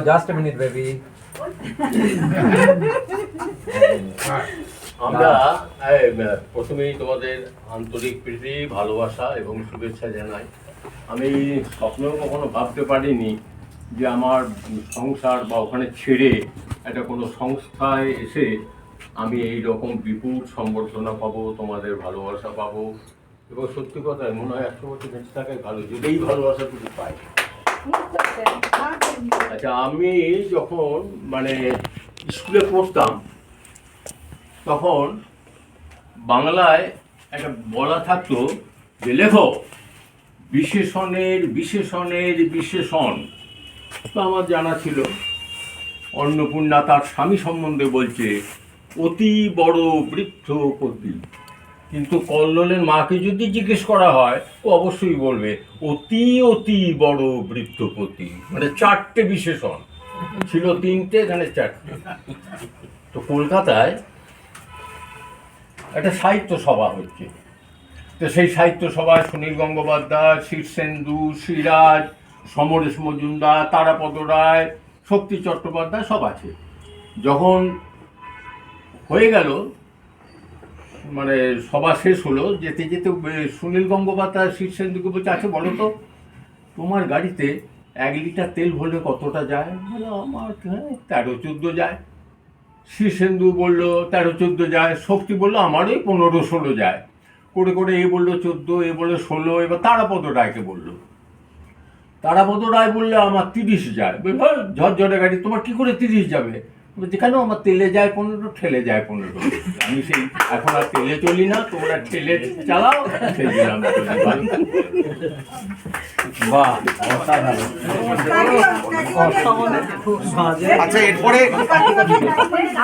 Just a minute, baby. আমরা প্রথমেই তোমাদের আন্তরিক প্রীতি ভালোবাসা এবং শুভেচ্ছা জানাই। আমি স্বপ্নেও কখনো ভাবতে পারিনি যে আমার সংসার বা ওখানে ছেড়ে একটা কোনো সংস্থায় এসে আমি এই রকম বিপুল সম্বর্ধনা পাবো, তোমাদের ভালোবাসা পাবো। এবং সত্যি কথা মনে হয় 100 বছর বেঁচে থাকাই ভালো, যদি এই ভালোবাসাটুকু পাই। আচ্ছা, আমি যখন স্কুলে পড়তাম তখন বাংলায় একটা বলা থাকতো যে লেখো বিশেষণের বিশেষণের বিশেষণ। তো আমার জানা ছিল অন্নপূর্ণা তার স্বামী সম্বন্ধে বলছে অতি বড় বৃদ্ধপতি, কিন্তু কল্লোলের মাকে যদি জিজ্ঞেস করা হয় ও অবশ্যই বলবে অতি অতি বড় বৃদ্ধপতি। মানে 4টে বিশেষণ ছিল, 3টে, এখানে 4টে। তো কলকাতায় একটা সাহিত্য সভা হচ্ছে, তো সেই সাহিত্য সভায় সুনীল গঙ্গোপাধ্যায়, শীর্ষেন্দু, সিরাজ, সমরেশ মজুমদার, তারাপদ রায়, শক্তি চট্টোপাধ্যায় সব আছে। যখন হয়ে গেল সভা শেষ হলো, যেতে যেতে সুনীল গঙ্গোপাধ্যায় শীর্ষেন্দুকে বলছে আচ্ছা বলো তো তোমার গাড়িতে 1 লিটার তেল ভরলে কতটা যায়? আমার 13-14 যায়। শীর্ষেন্দু বললো 13-14 যায়। শক্তি বললো আমারই 15-16 যায়। করে করে এ বললো 14, এ বললো 16। এবার তারাপদ রায়কে বললো, তারাপদ রায় বললে আমার 30 যায়। ঝরঝরে গাড়ি, তোমার কি করে 30 যাবে? বলছি কেন, আমার তেলে যায় 15, ঠেলে যায় 15। আমি সেই এখন আর তেলে চলি না, তোমরা ঠেলে চালাও, সেই দিলাম। বাহ, আচ্ছা এরপরে